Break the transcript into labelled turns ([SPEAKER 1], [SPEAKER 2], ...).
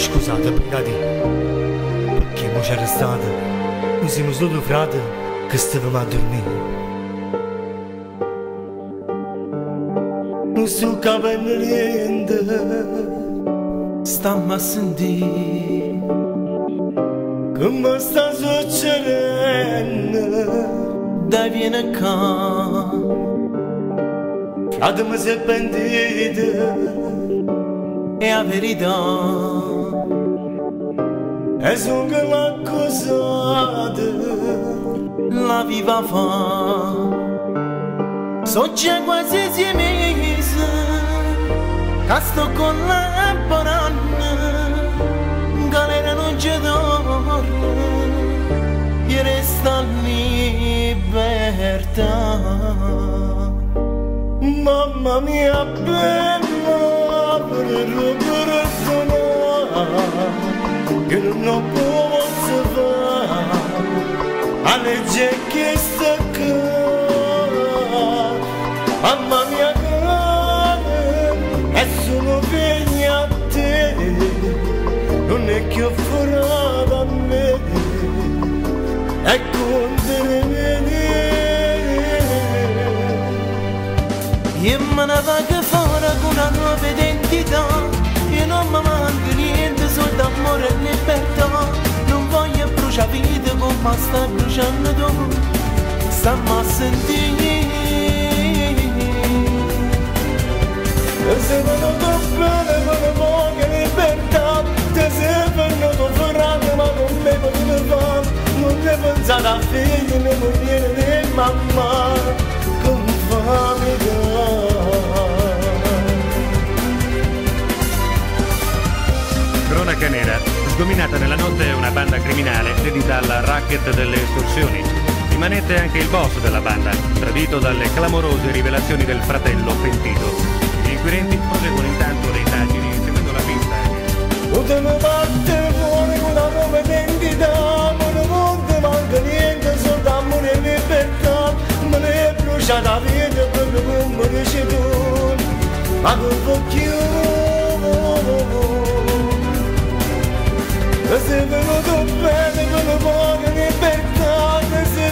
[SPEAKER 1] Scusate, brigati, perché mo c'è restate? Noi siamo solo frate che stavamo a dormire. Non sto capendo niente,
[SPEAKER 2] stammi a sentire
[SPEAKER 1] che mi sta succedendo.
[SPEAKER 2] dai vieni qua,
[SPEAKER 1] frate mi si è pentito,
[SPEAKER 2] è la verità.
[SPEAKER 1] e sono che l'accusate
[SPEAKER 2] La viva fa, so già quasi 6 mesi che sto collaborando, galera non ci torna, io resta in libertà.
[SPEAKER 1] mamma mia bella per che non posso fare a legge che sta qua. Mamma mia cane e sono figli a te, non è che ho forato a me e contro
[SPEAKER 2] Io me ne vado fuori con una nuova identità, io non mi manca niente, solo d'amore e libertà. Non voglio bruciare vita come sta bruciando tu, stammi a sentire.
[SPEAKER 1] se venuto bene con poca libertà, te sei venuto ferrato ma non mi potete fare, non ne pensate a figli né moglie né mamma, come famiglia.
[SPEAKER 3] Cronaca nera. Sgominata nella notte una banda criminale dedita al racket delle estorsioni. Rimanette anche il boss della banda, tradito dalle clamorose rivelazioni del fratello pentito. Gli inquirenti proseguono intanto le indagini seguendo la pista.
[SPEAKER 1] Potevo battere fuori con una nuova identità, ma non ti manca niente, solo amore e libertà. Me ne è bruciata la vita proprio come dici tu, ma con più. E sei venuto bene con poca libertà, e sei